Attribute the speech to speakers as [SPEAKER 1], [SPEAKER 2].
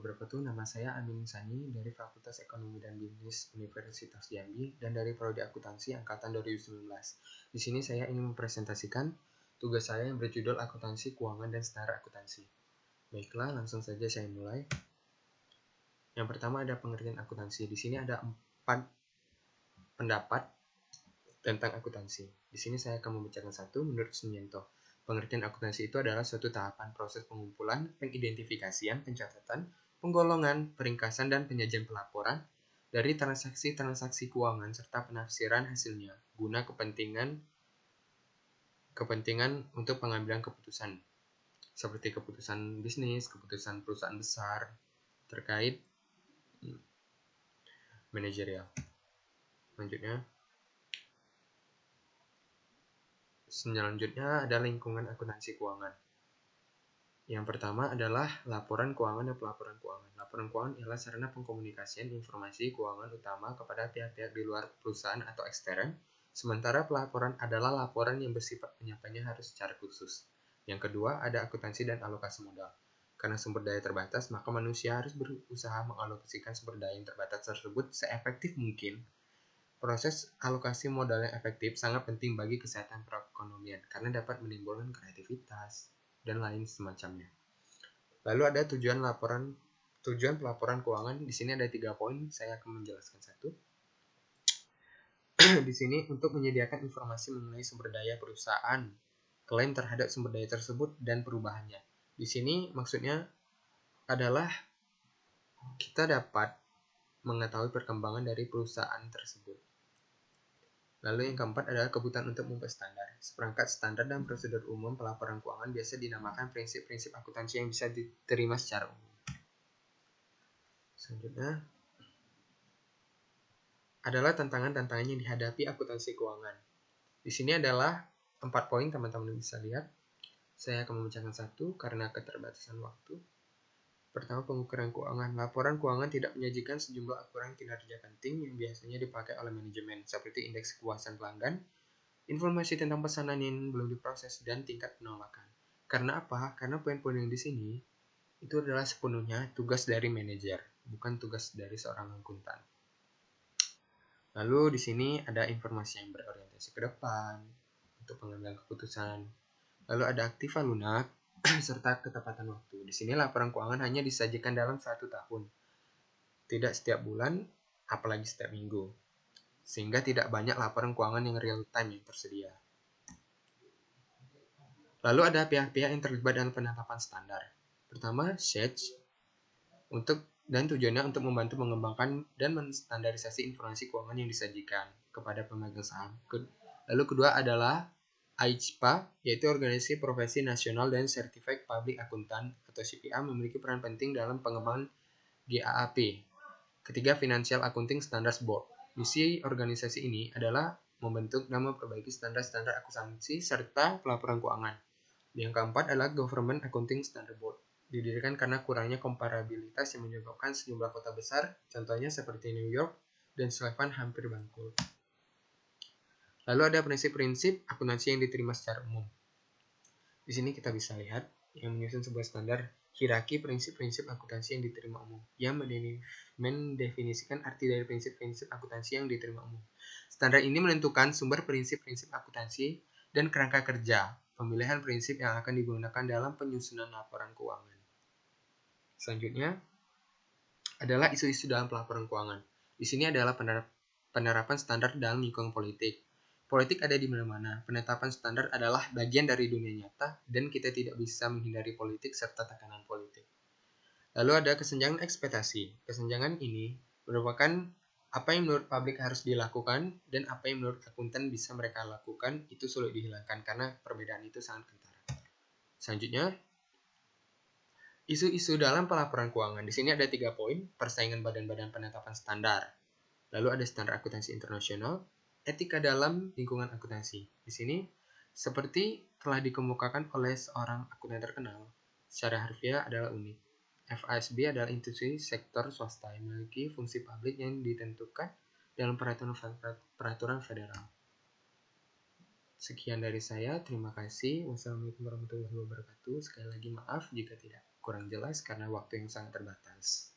[SPEAKER 1] wabarakatuh. Nama saya Amin Sani dari Fakultas Ekonomi dan Bisnis Universitas Jambi dan dari Prodi Akuntansi Angkatan 2019. Di sini saya ingin mempresentasikan tugas saya yang berjudul Akuntansi Keuangan dan Standar Akuntansi. Baiklah, langsung saja saya mulai. Yang pertama ada pengertian akuntansi. Di sini ada 4 pendapat tentang akuntansi. Di sini saya akan membacakan satu menurut Sumianto. Pengertian akuntansi itu adalah suatu tahapan proses pengumpulan, pengidentifikasian, pencatatan, penggolongan, peringkasan, dan penyajian pelaporan dari transaksi-transaksi keuangan serta penafsiran hasilnya guna kepentingan untuk pengambilan keputusan seperti keputusan bisnis, keputusan perusahaan besar terkait manajerial. Selanjutnya ada lingkungan akuntansi keuangan. Yang pertama adalah laporan keuangan dan pelaporan keuangan. Laporan keuangan ialah sarana pengkomunikasian informasi keuangan utama kepada pihak-pihak di luar perusahaan atau ekstern, sementara pelaporan adalah laporan yang bersifat penyampaiannya harus secara khusus. Yang kedua ada akuntansi dan alokasi modal. Karena sumber daya terbatas, maka manusia harus berusaha mengalokasikan sumber daya yang terbatas tersebut seefektif mungkin. Proses alokasi modal yang efektif sangat penting bagi kesehatan perekonomian karena dapat menimbulkan kreativitas dan lain semacamnya. Lalu ada tujuan pelaporan keuangan. Di sini ada 3 poin, saya akan menjelaskan satu. Di sini untuk menyediakan informasi mengenai sumber daya perusahaan, klaim terhadap sumber daya tersebut dan perubahannya. Di sini maksudnya adalah kita dapat mengetahui perkembangan dari perusahaan tersebut. Lalu yang keempat adalah kebutuhan untuk membuat standar. Seperangkat standar dan prosedur umum pelaporan keuangan biasa dinamakan prinsip-prinsip akuntansi yang bisa diterima secara umum. Selanjutnya adalah tantangan-tantangan yang dihadapi akuntansi keuangan. Di sini adalah 4 poin, teman-teman bisa lihat. Saya akan membacakan satu karena keterbatasan waktu. Pertama, pengukuran keuangan. Laporan keuangan tidak menyajikan sejumlah ukuran kinerja penting yang biasanya dipakai oleh manajemen, seperti indeks kepuasan pelanggan, informasi tentang pesanan yang belum diproses, dan tingkat penolakan. Karena apa? Karena poin-poin yang di sini itu adalah sepenuhnya tugas dari manajer, bukan tugas dari seorang akuntan. Lalu di sini ada informasi yang berorientasi ke depan untuk pengambilan keputusan. Lalu ada aktiva lunak serta ketepatan waktu. Di sini laporan keuangan hanya disajikan dalam 1 tahun, tidak setiap bulan, apalagi setiap minggu, sehingga tidak banyak laporan keuangan yang real time yang tersedia. Lalu ada pihak-pihak yang terlibat dalam penetapan standar. Pertama, SEC, dan tujuannya untuk membantu mengembangkan dan menstandarisasi informasi keuangan yang disajikan kepada pemegang saham. Lalu kedua adalah AICPA, yaitu Organisasi Profesi Nasional dan Certified Public Accountant atau CPA, memiliki peran penting dalam pengembangan GAAP. Ketiga, Financial Accounting Standards Board. Misi organisasi ini adalah membentuk dan memperbaiki standar-standar akuntansi serta pelaporan keuangan. Yang keempat adalah Government Accounting Standard Board. Didirikan karena kurangnya komparabilitas yang menyebabkan sejumlah kota besar, contohnya seperti New York dan Sullivan hampir bangkrut. Lalu ada prinsip-prinsip akuntansi yang diterima secara umum. Di sini kita bisa lihat yang menyusun sebuah standar hierarki prinsip-prinsip akuntansi yang diterima umum, yang mendefinisikan arti dari prinsip-prinsip akuntansi yang diterima umum. Standar ini menentukan sumber prinsip-prinsip akuntansi dan kerangka kerja, pemilihan prinsip yang akan digunakan dalam penyusunan laporan keuangan. Selanjutnya adalah isu-isu dalam pelaporan keuangan. Di sini adalah penerapan standar dalam lingkungan politik. Politik ada di mana-mana. Penetapan standar adalah bagian dari dunia nyata dan kita tidak bisa menghindari politik serta tekanan politik. Lalu ada kesenjangan ekspektasi. Kesenjangan ini merupakan apa yang menurut publik harus dilakukan dan apa yang menurut akuntan bisa mereka lakukan itu sulit dihilangkan karena perbedaan itu sangat kentara. Selanjutnya, isu-isu dalam pelaporan keuangan. Di sini ada 3 poin, persaingan badan-badan penetapan standar. Lalu ada standar akuntansi internasional, etika dalam lingkungan akuntansi. Di sini, seperti telah dikemukakan oleh seorang akuntan terkenal, secara harfiah adalah unik. FASB adalah institusi sektor swasta yang memiliki fungsi publik yang ditentukan dalam peraturan federal. Sekian dari saya, terima kasih. Wassalamualaikum warahmatullahi wabarakatuh. Sekali lagi maaf jika tidak kurang jelas karena waktu yang sangat terbatas.